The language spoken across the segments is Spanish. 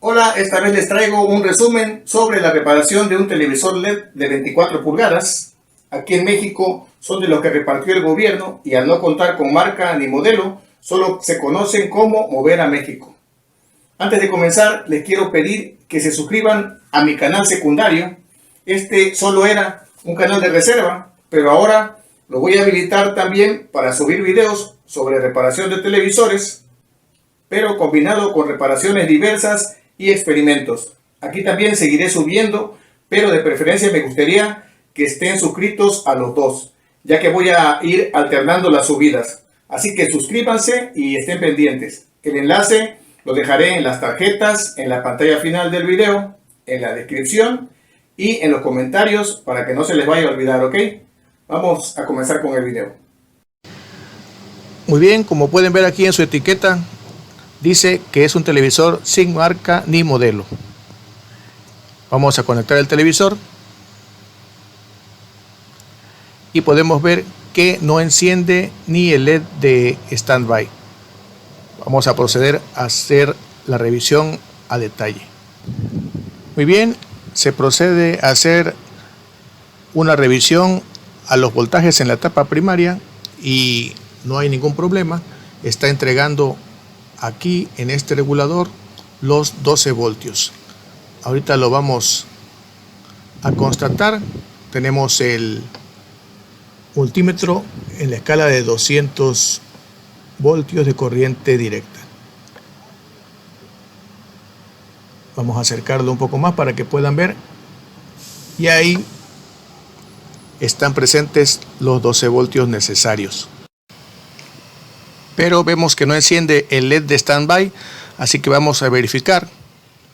Hola, esta vez les traigo un resumen sobre la reparación de un televisor LED de 24 pulgadas. Aquí en México son de los que repartió el gobierno y al no contar con marca ni modelo, solo se conocen como Mover a México. Antes de comenzar, les quiero pedir que se suscriban a mi canal secundario. Este solo era un canal de reserva, pero ahora lo voy a habilitar también para subir videos sobre reparación de televisores, pero combinado con reparaciones diversas y experimentos. Aquí también seguiré subiendo, pero de preferencia me gustaría que estén suscritos a los dos, ya que voy a ir alternando las subidas. Así que suscríbanse y estén pendientes. El enlace lo dejaré en las tarjetas, en la pantalla final del video, en la descripción y en los comentarios para que no se les vaya a olvidar, ¿ok? Vamos a comenzar con el video. Muy bien, como pueden ver aquí en su etiqueta, dice que es un televisor sin marca ni modelo. Vamos a conectar el televisor y podemos ver que no enciende ni el LED de standby. Vamos a proceder a hacer la revisión a detalle. Muy bien, se procede a hacer una revisión a los voltajes en la etapa primaria y no hay ningún problema. Está entregando aquí en este regulador los 12 voltios. Ahorita lo vamos a constatar. Tenemos el multímetro en la escala de 200 voltios de corriente directa. Vamos a acercarlo un poco más para que puedan ver. Y ahí están presentes los 12 voltios necesarios. Pero vemos que no enciende el LED de standby, así que vamos a verificar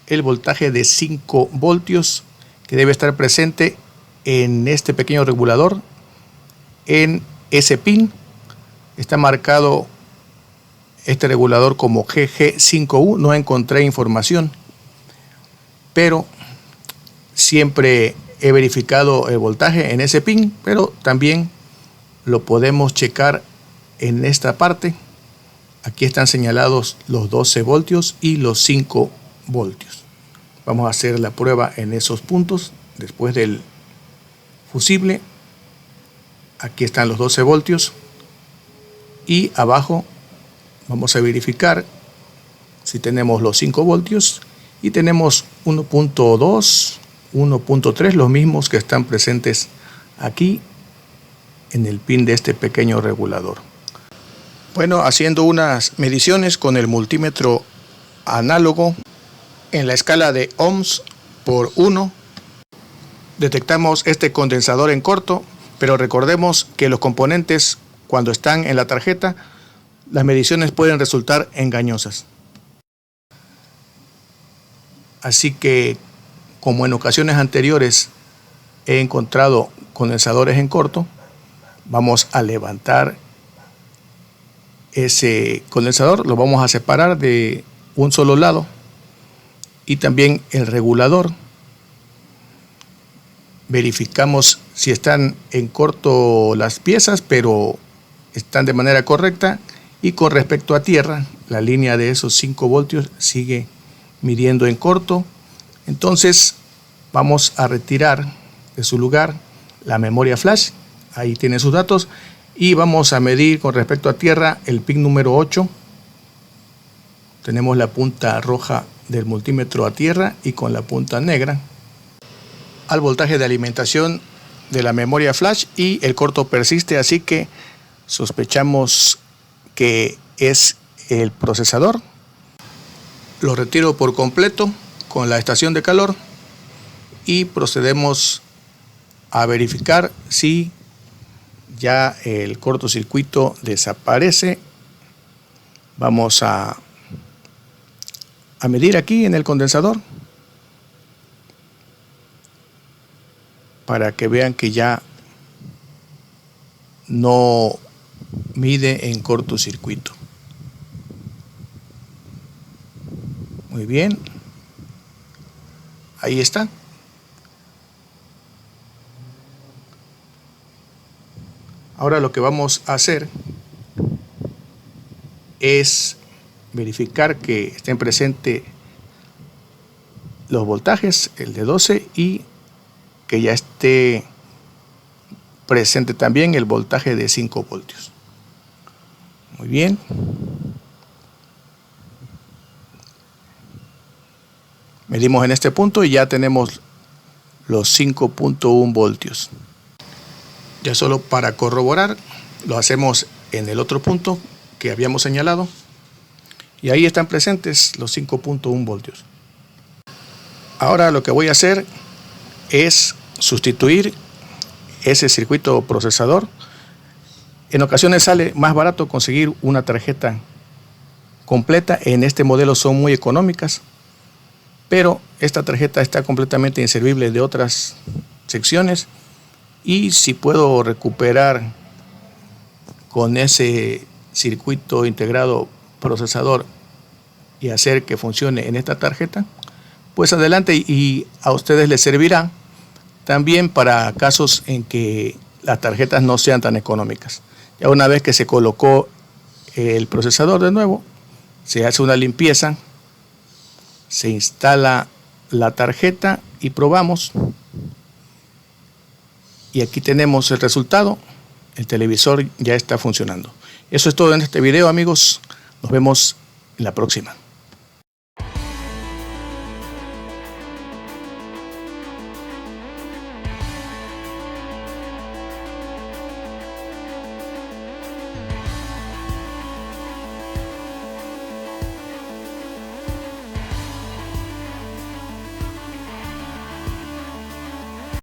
el voltaje de 5 voltios que debe estar presente en este pequeño regulador. En ese pin está marcado este regulador como GG5U, no encontré información, pero siempre he verificado el voltaje en ese pin, pero también lo podemos checar en esta parte. Aquí están señalados los 12 voltios y los 5 voltios. Vamos a hacer la prueba en esos puntos después del fusible. Aquí están los 12 voltios y abajo vamos a verificar si tenemos los 5 voltios y tenemos 1.2, 1.3, los mismos que están presentes aquí en el pin de este pequeño regulador. Bueno, haciendo unas mediciones con el multímetro análogo en la escala de ohms por 1, detectamos este condensador en corto, pero recordemos que los componentes, cuando están en la tarjeta, las mediciones pueden resultar engañosas. Así que, como en ocasiones anteriores he encontrado condensadores en corto, vamos a levantar ese condensador, lo vamos a separar de un solo lado, y también el regulador. Verificamos si están en corto las piezas, pero están de manera correcta. Y con respecto a tierra, la línea de esos 5 voltios sigue midiendo en corto. Entonces vamos a retirar de su lugar la memoria flash. Ahí tiene sus datos. Y vamos a medir con respecto a tierra el pin número 8. Tenemos la punta roja del multímetro a tierra y con la punta negra al voltaje de alimentación de la memoria flash, y el corto persiste, así que sospechamos que es el procesador. Lo retiro por completo con la estación de calor y procedemos a verificar si ya el cortocircuito desaparece. Vamos a medir aquí en el condensador para que vean que ya no mide en cortocircuito. Muy bien, ahí está. Ahora lo que vamos a hacer es verificar que estén presentes los voltajes, el de 12, y que ya esté presente también el voltaje de 5 voltios. Muy bien. Medimos en este punto y ya tenemos los 5.1 voltios. Ya solo para corroborar, lo hacemos en el otro punto que habíamos señalado. Y ahí están presentes los 5.1 voltios. Ahora lo que voy a hacer es sustituir ese circuito procesador. En ocasiones sale más barato conseguir una tarjeta completa. En este modelo son muy económicas, pero esta tarjeta está completamente inservible de otras secciones, y si puedo recuperar con ese circuito integrado procesador y hacer que funcione en esta tarjeta, pues adelante, y a ustedes les servirá también para casos en que las tarjetas no sean tan económicas. Ya una vez que se colocó el procesador de nuevo, se hace una limpieza, se instala la tarjeta y probamos. Y aquí tenemos el resultado. El televisor ya está funcionando. Eso es todo en este video, amigos. Nos vemos en la próxima.